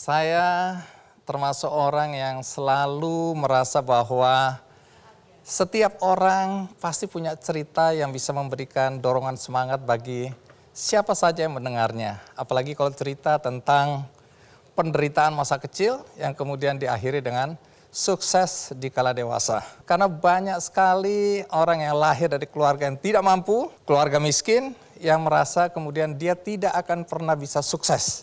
Saya termasuk orang yang selalu merasa bahwa setiap orang pasti punya cerita yang bisa memberikan dorongan semangat bagi siapa saja yang mendengarnya. Apalagi kalau cerita tentang penderitaan masa kecil yang kemudian diakhiri dengan sukses di kala dewasa. Karena banyak sekali orang yang lahir dari keluarga yang tidak mampu, keluarga miskin, yang merasa kemudian dia tidak akan pernah bisa sukses.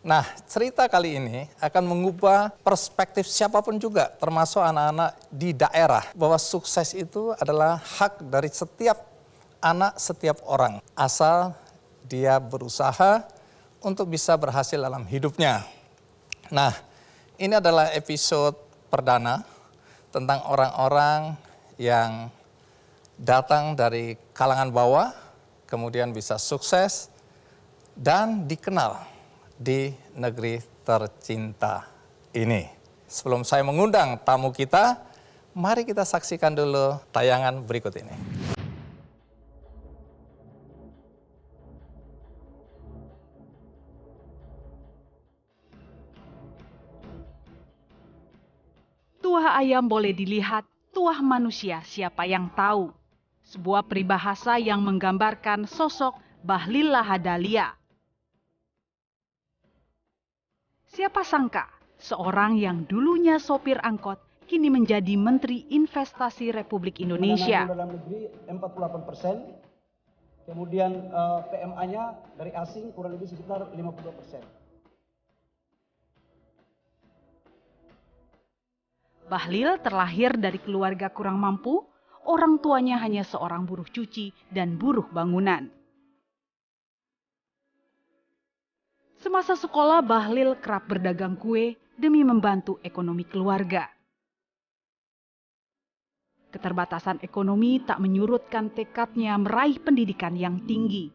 Nah, cerita kali ini akan mengubah perspektif siapapun juga, termasuk anak-anak di daerah, bahwa sukses itu adalah hak dari setiap anak, setiap orang, asal dia berusaha untuk bisa berhasil dalam hidupnya. Nah, ini adalah episode perdana tentang orang-orang yang datang dari kalangan bawah, kemudian bisa sukses dan dikenal di negeri tercinta ini. Sebelum saya mengundang tamu kita, mari kita saksikan dulu tayangan berikut ini. Tuah ayam boleh dilihat, tuah manusia siapa yang tahu. Sebuah peribahasa yang menggambarkan sosok Bahlil Lahadalia. Siapa sangka, seorang yang dulunya sopir angkot, kini menjadi Menteri Investasi Republik Indonesia. Dalam negeri 48%, kemudian PMA-nya dari asing kurang lebih sekitar 52%. Bahlil terlahir dari keluarga kurang mampu, orang tuanya hanya seorang buruh cuci dan buruh bangunan. Semasa sekolah, Bahlil kerap berdagang kue demi membantu ekonomi keluarga. Keterbatasan ekonomi tak menyurutkan tekadnya meraih pendidikan yang tinggi.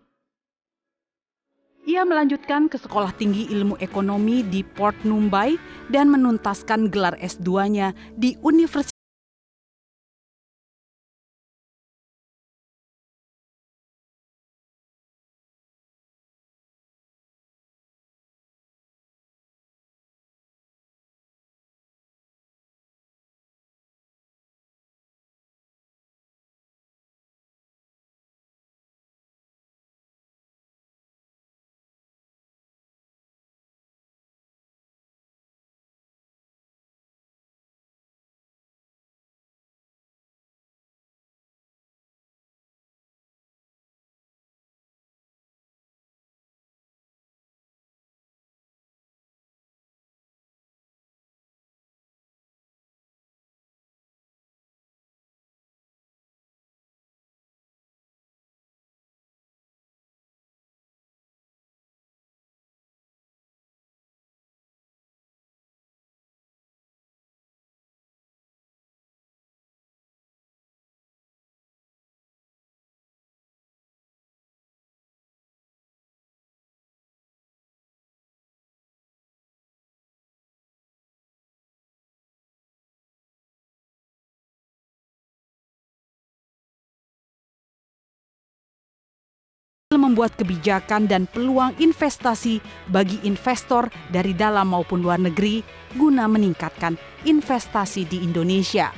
Ia melanjutkan ke Sekolah Tinggi Ilmu Ekonomi di Port Numbai dan menuntaskan gelar S2-nya di Universitas membuat kebijakan dan peluang investasi bagi investor dari dalam maupun luar negeri guna meningkatkan investasi di Indonesia.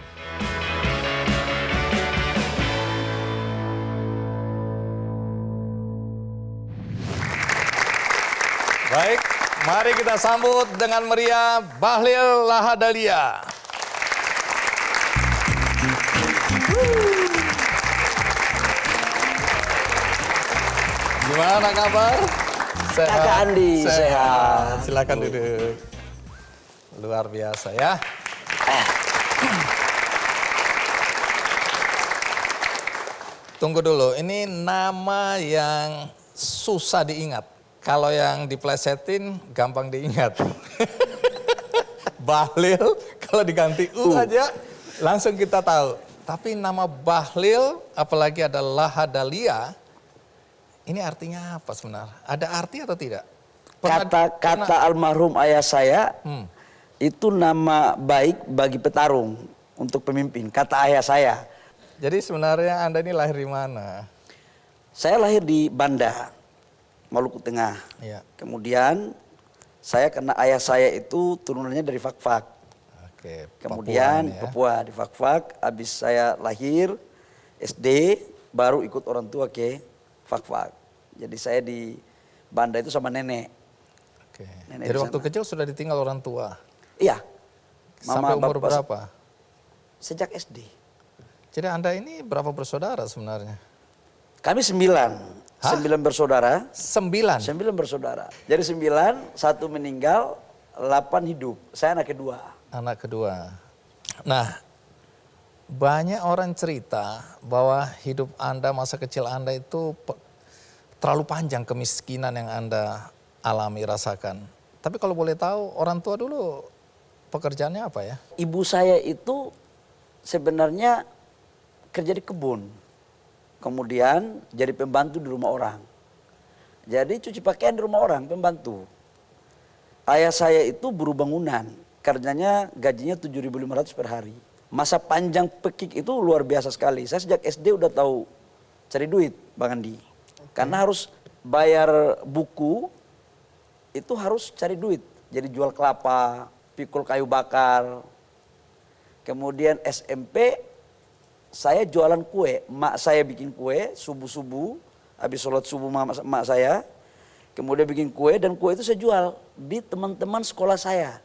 Baik, mari kita sambut dengan meriah Bahlil Lahadalia. Gimana kabar? Sehat. Kakak Andi, sehat. Silakan duduk. Luar biasa ya. Tunggu dulu, ini nama yang susah diingat. Kalau yang diplesetin gampang diingat. Bahlil kalau diganti aja langsung kita tahu. Tapi nama Bahlil apalagi ada Lahadalia, ini artinya apa sebenarnya? Ada arti atau tidak? Kata almarhum ayah saya, itu nama baik bagi petarung untuk pemimpin. Kata ayah saya. Jadi sebenarnya Anda ini lahir di mana? Saya lahir di Banda, Maluku Tengah. Iya. Kemudian Saya karena ayah saya itu turunannya dari Fak-Fak. Oke, Kemudian Papua ini ya. Papua di Fak-Fak, habis saya lahir SD baru ikut orang tua ke Fak-Fak. Jadi saya di Banda itu sama nenek. Oke. Nenek Jadi di waktu sana. kecil sudah ditinggal orang tua. Iya. Sampai umur bapak berapa? Sejak SD. Jadi Anda ini berapa bersaudara sebenarnya? Kami 9. Hah? 9 bersaudara. 9. 9 bersaudara. Jadi 9, 1 meninggal, 8 hidup. Saya anak kedua. Anak kedua. Nah, banyak orang cerita bahwa hidup Anda, masa kecil Anda itu terlalu panjang kemiskinan yang Anda alami, rasakan. Tapi kalau boleh tahu, orang tua dulu pekerjaannya apa ya? Ibu saya itu sebenarnya kerja di kebun. Kemudian jadi pembantu di rumah orang. Jadi cuci pakaian di rumah orang, pembantu. Ayah saya itu buruh bangunan. Kerjanya gajinya 7.500 per hari. Masa panjang pekik itu luar biasa sekali. Saya sejak SD udah tahu cari duit, Bang Andi. Karena harus bayar buku, itu harus cari duit. Jadi jual kelapa, pikul kayu bakar. Kemudian SMP, saya jualan kue. Mak saya bikin kue subuh-subuh, habis sholat subuh mak saya. Kemudian bikin kue dan kue itu saya jual di teman-teman sekolah saya.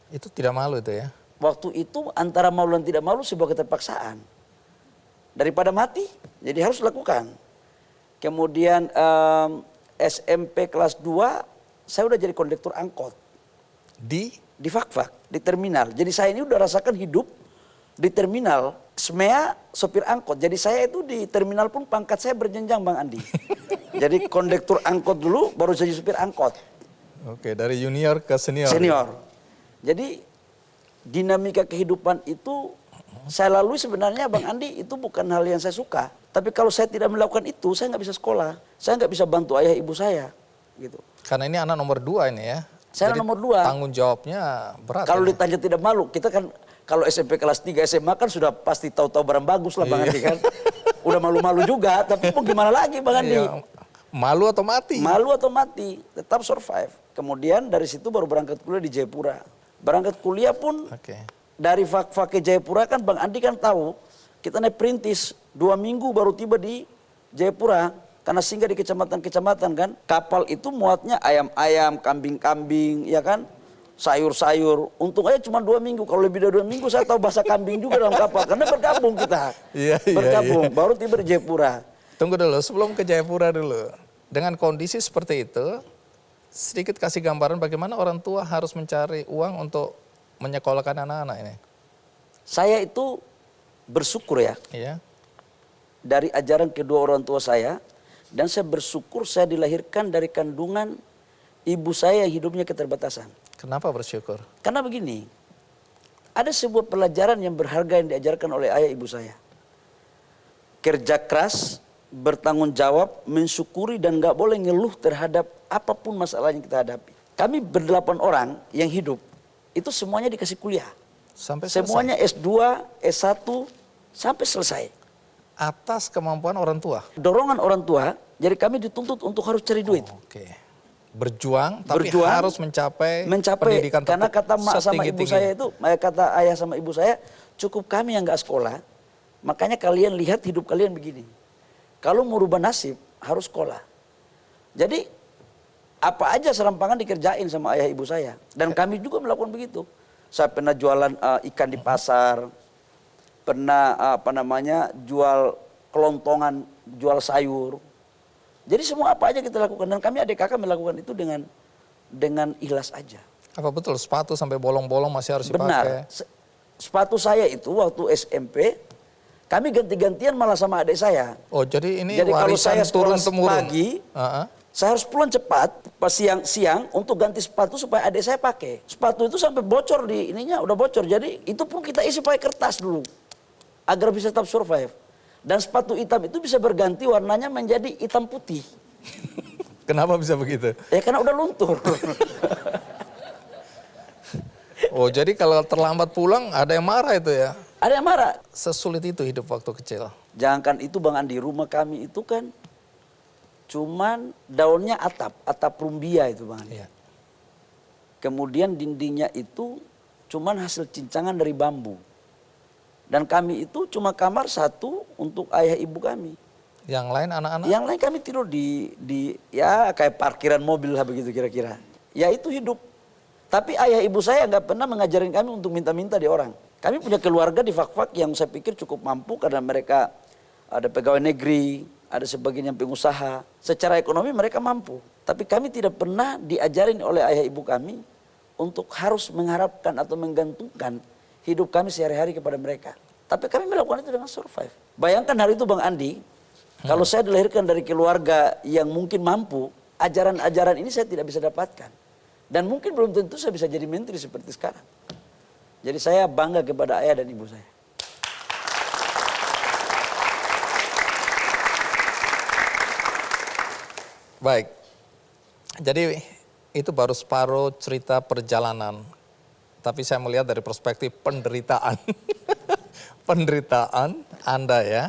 Itu tidak malu itu ya? Waktu itu antara malu dan tidak malu sebuah keterpaksaan. Daripada mati, jadi harus lakukan. Kemudian SMP kelas 2, saya udah jadi kondektur angkot. Di Fak-Fak, di terminal. Jadi saya ini udah rasakan hidup di terminal. SMEA sopir angkot. Jadi saya itu di terminal pun pangkat saya berjenjang, Bang Andi. Jadi kondektur angkot dulu, baru jadi sopir angkot. Oke, dari junior ke senior. Senior. Jadi dinamika kehidupan itu saya lalui sebenarnya, Bang Andi, itu bukan hal yang saya suka. Tapi kalau saya tidak melakukan itu, saya nggak bisa sekolah. Saya nggak bisa bantu ayah ibu saya. Gitu. Karena ini anak nomor 2 ini ya? Saya Jadi nomor 2. Tanggung jawabnya berat. Kalau ini. ditanya tidak malu, kita kan kalau SMP kelas 3 SMA kan sudah pasti tahu-tahu barang bagus lah, Bang Andi kan. Udah malu-malu juga, tapi mau gimana lagi, Bang Andi? Iya, malu atau mati? Malu atau mati, tetap survive. Kemudian dari situ baru berangkat kuliah di Jayapura. Berangkat kuliah pun dari Fak-Fak ke Jayapura kan Bang Andi kan tahu, kita naik perintis 2 minggu baru tiba di Jayapura. Karena singgah di kecamatan-kecamatan kan. Kapal itu muatnya ayam-ayam, kambing-kambing, ya kan. Sayur-sayur. Untung aja cuma 2 minggu. Kalau lebih dari 2 minggu saya tahu bahasa kambing juga dalam kapal. Karena bergabung kita. Bergabung. Baru tiba di Jayapura. Tunggu dulu, sebelum ke Jayapura dulu. Dengan kondisi seperti itu, sedikit kasih gambaran bagaimana orang tua harus mencari uang untuk menyekolahkan anak-anak ini. Saya itu bersyukur ya. Iya. Dari ajaran kedua orang tua saya. Dan saya bersyukur saya dilahirkan dari kandungan ibu saya yang hidupnya keterbatasan. Kenapa bersyukur? Karena begini, ada sebuah pelajaran yang berharga yang diajarkan oleh ayah ibu saya. Kerja keras, bertanggung jawab, mensyukuri dan gak boleh ngeluh terhadap apapun masalah yang kita hadapi. Kami ber-8 orang yang hidup, itu semuanya dikasih kuliah. Sampai selesai? Semuanya S2, S1, sampai selesai. Atas kemampuan orang tua? Dorongan orang tua, jadi kami dituntut untuk harus cari duit. Oke. Berjuang, tapi harus mencapai pendidikan karena kata mak sama ibu saya itu, kata ayah sama ibu saya, cukup kami yang gak sekolah, makanya kalian lihat hidup kalian begini. Kalau mau rubah nasib, harus sekolah. Jadi, apa aja serampangan dikerjain sama ayah ibu saya. Dan kami juga melakukan begitu. Saya pernah jualan ikan di pasar, pernah jual kelontongan, jual sayur. Jadi semua apa aja kita lakukan dan kami adik kakak melakukan itu dengan ikhlas aja. Apa betul sepatu sampai bolong-bolong masih harus dipakai? Benar. Sepatu saya itu waktu SMP kami ganti-gantian malah sama adik saya. Oh, jadi ini jadi kalau warisan saya sekolah turun-temurun. Pagi, saya harus pulang cepat pas siang untuk ganti sepatu supaya adik saya pakai. Sepatu itu sampai bocor di ininya udah bocor. Jadi itu pun kita isi pakai kertas dulu agar bisa tetap survive. Dan sepatu hitam itu bisa berganti warnanya menjadi hitam putih. Kenapa bisa begitu? Ya karena udah luntur. Oh, jadi kalau terlambat pulang ada yang marah itu ya? Ada yang marah. Sesulit itu hidup waktu kecil. Jangankan itu Bang Andi, rumah kami itu kan cuman daunnya atap rumbia itu Bang Andi. Iya. Kemudian dindingnya itu cuman hasil cincangan dari bambu. Dan kami itu cuma kamar satu untuk ayah ibu kami. Yang lain anak-anak? Yang lain kami tidur di ya kayak parkiran mobil lah begitu kira-kira. Ya itu hidup. Tapi ayah ibu saya nggak pernah mengajarin kami untuk minta-minta di orang. Kami punya keluarga di Fak-Fak yang saya pikir cukup mampu karena mereka ada pegawai negeri, ada sebagian yang pengusaha. Secara ekonomi mereka mampu. Tapi kami tidak pernah diajarin oleh ayah ibu kami untuk harus mengharapkan atau menggantungkan hidup kami sehari-hari kepada mereka. Tapi kami melakukan itu dengan survive. Bayangkan hari itu Bang Andi, kalau saya dilahirkan dari keluarga yang mungkin mampu, ajaran-ajaran ini saya tidak bisa dapatkan. Dan mungkin belum tentu saya bisa jadi menteri seperti sekarang. Jadi saya bangga kepada ayah dan ibu saya. Baik, jadi itu baru separuh cerita perjalanan. Tapi saya melihat dari perspektif penderitaan. Penderitaan Anda ya.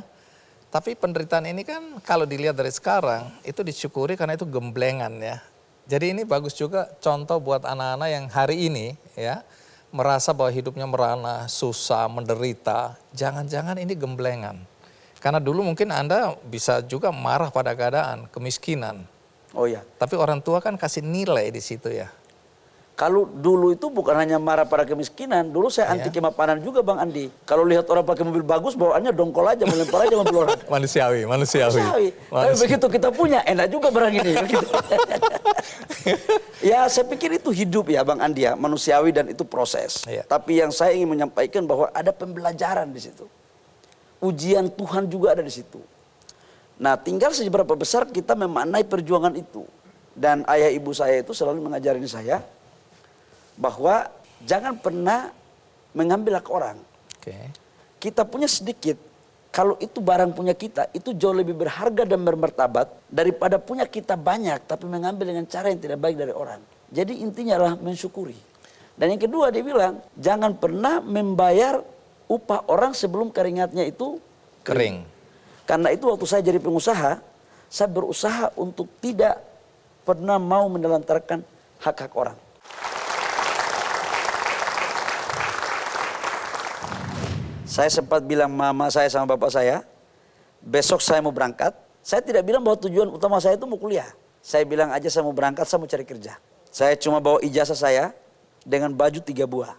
Tapi penderitaan ini kan kalau dilihat dari sekarang itu disyukuri karena itu gemblengan ya. Jadi ini bagus juga contoh buat anak-anak yang hari ini ya merasa bahwa hidupnya merana, susah, menderita. Jangan-jangan ini gemblengan. Karena dulu mungkin Anda bisa juga marah pada keadaan, kemiskinan. Oh ya. Tapi orang tua kan kasih nilai di situ ya. Kalau dulu itu bukan hanya marah pada kemiskinan, dulu saya anti kemapanan juga Bang Andi. Kalau lihat orang pakai mobil bagus, bawaannya dongkol aja, melempar aja mobil orang. Manusiawi. Tapi begitu kita punya, enak juga barang ini. Ya saya pikir itu hidup ya Bang Andi ya, manusiawi dan itu proses. Iya. Tapi yang saya ingin menyampaikan bahwa ada pembelajaran di situ. Ujian Tuhan juga ada di situ. Nah tinggal seberapa besar kita memaknai perjuangan itu. Dan ayah ibu saya itu selalu mengajarin saya bahwa jangan pernah mengambil hak orang. Oke. Kita punya sedikit, kalau itu barang punya kita, itu jauh lebih berharga dan bermartabat daripada punya kita banyak tapi mengambil dengan cara yang tidak baik dari orang. Jadi intinya adalah mensyukuri. Dan yang kedua dia bilang, jangan pernah membayar upah orang sebelum keringatnya itu Kering. Karena itu waktu saya jadi pengusaha, saya berusaha untuk tidak pernah mau menelantarkan hak-hak orang. Saya sempat bilang mama saya sama bapak saya, besok saya mau berangkat. Saya tidak bilang bahwa tujuan utama saya itu mau kuliah. Saya bilang aja saya mau berangkat, saya mau cari kerja. Saya cuma bawa ijazah saya dengan baju 3 buah.